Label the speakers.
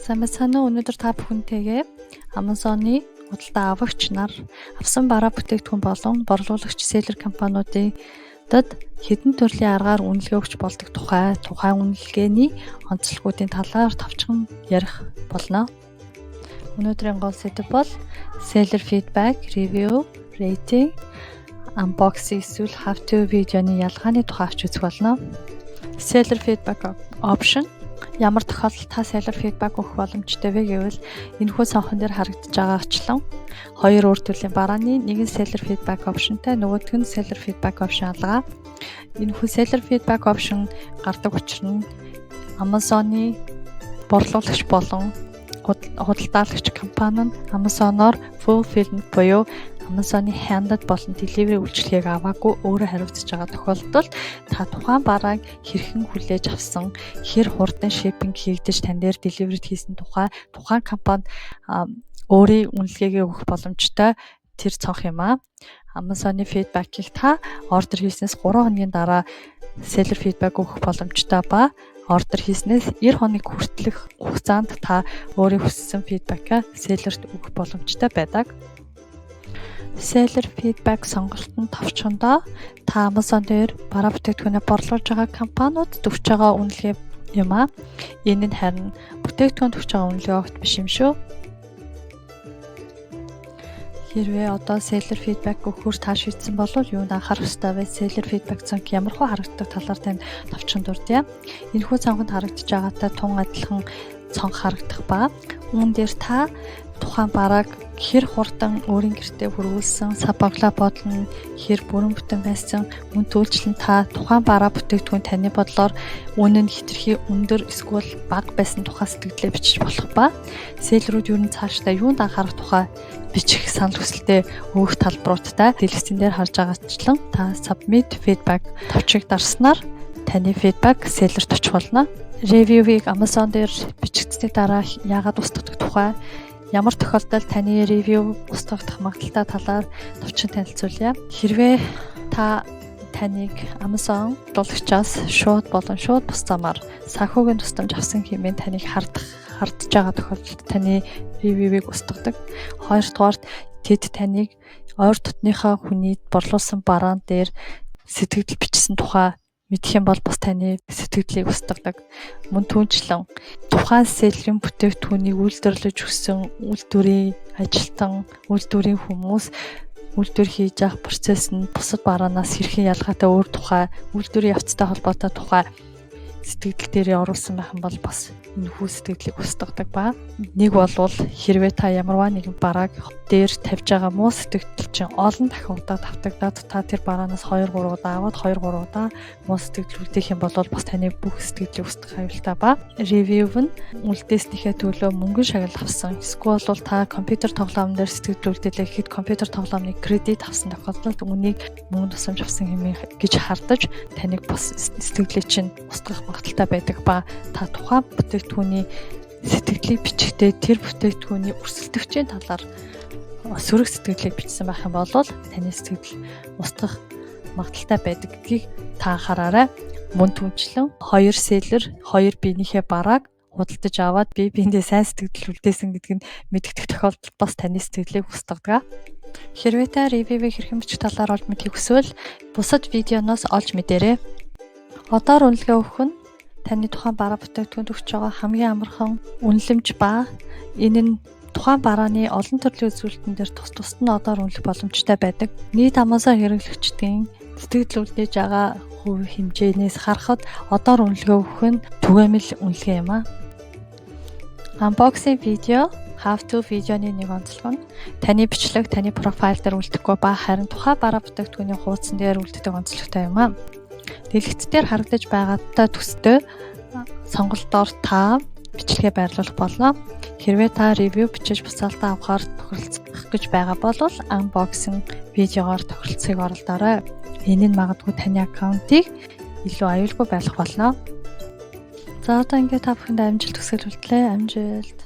Speaker 1: Сайн байна уу? Өнөөдөр та бүхэнтэйгээ Amazon-ы худалдаа авагч нар авсан бараа бүтээгдэхүүн болон борлуулагч селлер компаниудад хэдэн төрлийн аргаар үнэлгээ өгч болдог тухайн үнэлгээний онцлогуудын талаар товчхон ярих болно. Өнөөдрийн гол сэдэв бол seller feedback, review, rating, unboxing эсвэл how to видеоны ялгааны тухай авч үзэх болно. Seller feedback option ямар тохиолдолд та seller feedback өгөх боломжтой вэ гэвэл энэхүү цонхон дээр харагдаж байгаачлан хоёр өөр төрлийн барааны нэг нь seller feedback optionтай, нөгөөх нь seller feedback option алгаа. Энэхүү seller feedback option гардаг учир нь Amazon-ы борлуулагч болон худалдаалагч компани нь Amazon-оор fulfillment буюу Amazon-ы хяналтад болон delivery үйлчилгээг аваагүй өөрөө хариуцж байгаа тохиолдолд та тухайн барааг хэрхэн хүлээж авсан, хэр хурдан shipping хийгдэж тань дээр delivery хийсэн тухайн компани өөрийн үнэлгээгээ өгөх боломжтой тэр цонх юм аа. Amazon-ы feedback-ийг та ордер хийснээс 3 хоногийн дараа seller feedback өгөх боломжтой ба ордер хийснээс 90 хоног хүртэлх хугацаанд та өөрийн хүссэн feedback-а seller-т өгөх боломжтой байдаг. Seller feedback сонголтын товчхондоо та Amazon дээр бараа бүтээгдэхүүнээ борлуулж байгаа компаниуд өгч байгаа үнэлгээ юм аа. Энэ нь харин бүтээгдэхүүнд өгч байгаа үнэлгээ огт биш юм шүү. Хэрвээ одоо seller feedback өгөхөөр та шийдсэн бол юунд анхаарах ёстой вэ? Seller feedback цонх ямархуу харагддаг талаар танд товчхон дурдъя. Энэхүү цонхонд харагдаж байгаатай тун адилхан цонх харагдах ба үүн дээр та тухайн барааг хэр хурдан өөрийн гэртээ хүргүүлсэн, сапаглаа бодлон хэр бүрэн бүтэн байсан, мөн төлчлэн та тухайн бараа бүтээгдэхүүн таны бодлоор үнэ нь хэтэрхий өндөр эсвэл бага байсан тухай сэтгэлдээ бичиж болох ба селлерүүд юу н цаашдаа юунд анхаарах тухай бичих санал хүсэлтэд өгөх талбаруудтай дэлгэцэн дээр харж байгаачлан та submit feedback товчийг дарснаар таны feedback селлерт очих болно. Review-ийг Amazon дээр бичигдсэний дараа яагаад устгадаг тухай, ямар тохиолдолд таны ревю устгагдах магадaltaй талаар товчхон танилцуулъя. Хэрвээ таныг Amazon борлуулагчаас шууд бус замаар санхүүгийн тусламж авсан хэмээн таныг хардж байгаа тохиолдолд таны ревювийг устгадаг. Хоёрдугаарт тэд таныг ойр дотныхоо хүний борлуулсан бараан дээр сэтгэгдэл бичсэн тухай мэдэх юм бол бас таны сэтгэлдлийг устгадаг. Мөн түүнчлэн тухайн селлерийн бүтээгдэхүүнийг үйлдвэрлэж өгсөн үйлдвэрийн ажилтан, үйлдвэрийн хүмүүс үйлдвэр хийж явах процесс нь бусад бараанаас хэрхэн ялгаатай өөр тухай үйлдвэрийн явцтай холбоотой тухай сэтгэгдэл дээр оруулсан байх юм бол бас энэхүү сэтгэлдлийг устгадаг ба нэг бол хэрвээ та ямарваа нэгэн барааг дээр тавьж байгаа муу сэтгэгдэл чинь олон дахин удаа давтагдаад та тэр бараанаас 2-3 удаа аваад 2-3 удаа муу сэтгэгдэл үлдээх юм бол бас таны бүх сэтгэлдлийг устгах аюултай ба ревю нь үлдээснийхээ төлөө мөнгөн шагнал авсан эсвэл та компьютер тоглоом дээр сэтгэгдэл үлдээлээ гэхэд компьютер тоглоомны кредит авсан тохиолдолд үнийг мөнгө тусламж авсан хэмээн гэж хардаж таныг бас сэтгэлдлийг чинь устгах магадaltaй байдаг ба та тухайн бүтээгдэхүүний сэтгэлдлийг бичихдээ тэр бүтээгдэхүүний өрсөлдөгчийн талаар сөрөг сэтгэлдлийг бичсэн байх юм бол таны сэтгэл устгах магадaltaй байдаг гэдгийг та анхаараарай. Мөн түнчлэн хоёр селлер хоёр биенийхээ барааг худалдаж аваад биендээ сайн сэтгэл үлдээсэн гэдг нь мэддэг тохиолдолд бас таны сэтгэлийг устгадаг. Хэрвээ та ревювийг хэрхэн бичих талаар олж мэдхийг хүсвэл бусад видеоноос олж мэдээрэй. Одоор үнэлгээ өгөх нь таны тухайн бараа бүтээгдэхүүнд өгч байгаа хамгийн амархан үнэлэмж ба энэ нь тухайн барааны олон төрлийн үзүүлэлтэн дээр тус нь одоор үнэлэх боломжтой байдаг. Нийт Amazon хэрэглэгчдийн сэтгэл үлдээж байгаа хувь хэмжээнээс харахад одоор үнэлгээ өгөх нь түгээмэл үнэлгээ юм аа. Unboxing видео, how to видеоны нэг онцлог нь таны бичлэг таны профайл дээр үлдэхгүй ба харин тухайн бараа бүтээгдэхүүний хуудсан дээр үлддэг онцлогтой юм аа. Дэлгэц дээр харагдаж байгаатай төстэй сонголтоор та бичлэгээ байрлуулах болно. Хэрвээ та ревю бичиж буцаалтаа авахаар тохиролцох гэж байгаа бол unboxing видеогоор тохиролцохыг оролдоорой. Энэ нь магадгүй таны аккаунтыг илүү аюулгүй байлгах болно. За одоо ингээд та бүхэнд амжилт хүсье. Амжилт.